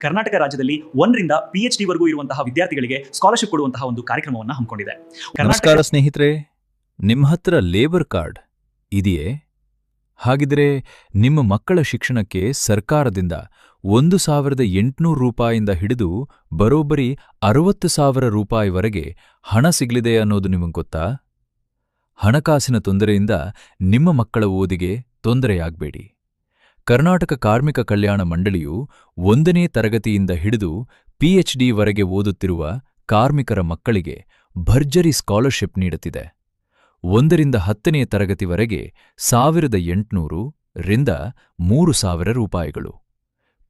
ಕರ್ನಾಟಕ ರಾಜ್ಯದಲ್ಲಿ 1 ರಿಂದ PhD ವರೆಗೂ ಇರುವಂತಹ ವಿದ್ಯಾರ್ಥಿಗಳಿಗೆ ಸ್ಕಾಲರ್‌ಶಿಪ್ ಕೊಡುವಂತಹ ಒಂದು ಕಾರ್ಯಕ್ರಮವನ್ನು ಹಮ್ಮಿಕೊಂಡಿದೆ. ನಮಸ್ಕಾರ ಸ್ನೇಹಿತರೆ, ನಿಮ್ಮ ಹತ್ರ ಲೇಬರ್ ಕಾರ್ಡ್ ಇದೆಯೇ? ಹಾಗಿದ್ರೆ ನಿಮ್ಮ ಮಕ್ಕಳ ಶಿಕ್ಷಣಕ್ಕೆ ಸರ್ಕಾರದಿಂದ 1,800 ರೂಪಾಯಿಂದ ಹಿಡಿದು ಬರೋಬ್ಬರಿ 60,000 ರೂಪಾಯಿವರೆಗೆ ಹಣ ಸಿಗಲಿದೆ ಅನ್ನೋದು ನಿಮಗೆ ಗೊತ್ತಾ? ಹಣಕಾಸಿನ ತೊಂದರೆಯಿಂದ ನಿಮ್ಮ ಮಕ್ಕಳ ಓದಿಗೆ ತೊಂದರೆಯಾಗಬೇಡಿ. ಕರ್ನಾಟಕ ಕಾರ್ಮಿಕ ಕಲ್ಯಾಣ ಮಂಡಳಿಯು 1ನೇ ತರಗತಿಯಿಂದ ಹಿಡಿದು PhD ವರೆಗೆ ಓದುತ್ತಿರುವ ಕಾರ್ಮಿಕರ ಮಕ್ಕಳಿಗೆ ಭರ್ಜರಿ ಸ್ಕಾಲರ್‌ಶಿಪ್ ನೀಡುತ್ತಿದೆ. 1ರಿಂದ 10ನೇ ತರಗತಿವರೆಗೆ 1,800 ರಿಂದ 3,000 ರೂಪಾಯಿಗಳು.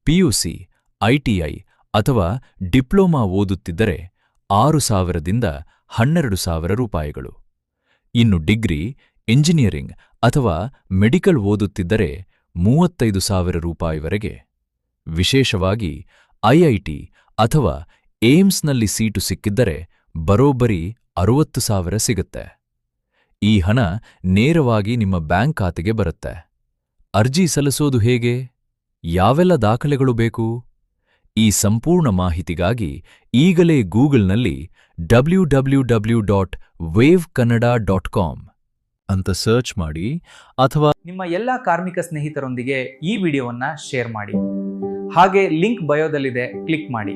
PUC, ITI ಅಥವಾ ಡಿಪ್ಲೊಮಾ ಓದುತ್ತಿದ್ದರೆ 6,000 ದಿಂದ 12,000 ರೂಪಾಯಿಗಳು. ಇನ್ನು ಡಿಗ್ರಿ, ಇಂಜಿನಿಯರಿಂಗ್ ಅಥವಾ ಮೆಡಿಕಲ್ ಓದುತ್ತಿದ್ದರೆ 35,000 ರೂಪಾಯಿವರೆಗೆ. ವಿಶೇಷವಾಗಿ IIT ಅಥವಾ ಏಮ್ಸ್ನಲ್ಲಿ ಸೀಟು ಸಿಕ್ಕಿದ್ದರೆ ಬರೋಬ್ಬರಿ 60,000 ಸಿಗುತ್ತೆ. ಈ ಹಣ ನೇರವಾಗಿ ನಿಮ್ಮ ಬ್ಯಾಂಕ್ ಖಾತೆಗೆ ಬರುತ್ತೆ. ಅರ್ಜಿ ಸಲ್ಲಿಸೋದು ಹೇಗೆ? ಯಾವೆಲ್ಲ ದಾಖಲೆಗಳು ಬೇಕು? ಈ ಸಂಪೂರ್ಣ ಮಾಹಿತಿಗಾಗಿ ಈಗಲೇ ಗೂಗಲ್ನಲ್ಲಿ www.wavekannada.com ಅಂತ ಸರ್ಚ್ ಮಾಡಿ ಅಥವಾ ನಿಮ್ಮ ಎಲ್ಲ ಕಾರ್ಮಿಕ ಸ್ನೇಹಿತರೊಂದಿಗೆ ಈ ವಿಡಿಯೋವನ್ನು ಶೇರ್ ಮಾಡಿ. ಹಾಗೆ ಲಿಂಕ್ ಬಯೋದಲ್ಲಿದೆ, ಕ್ಲಿಕ್ ಮಾಡಿ.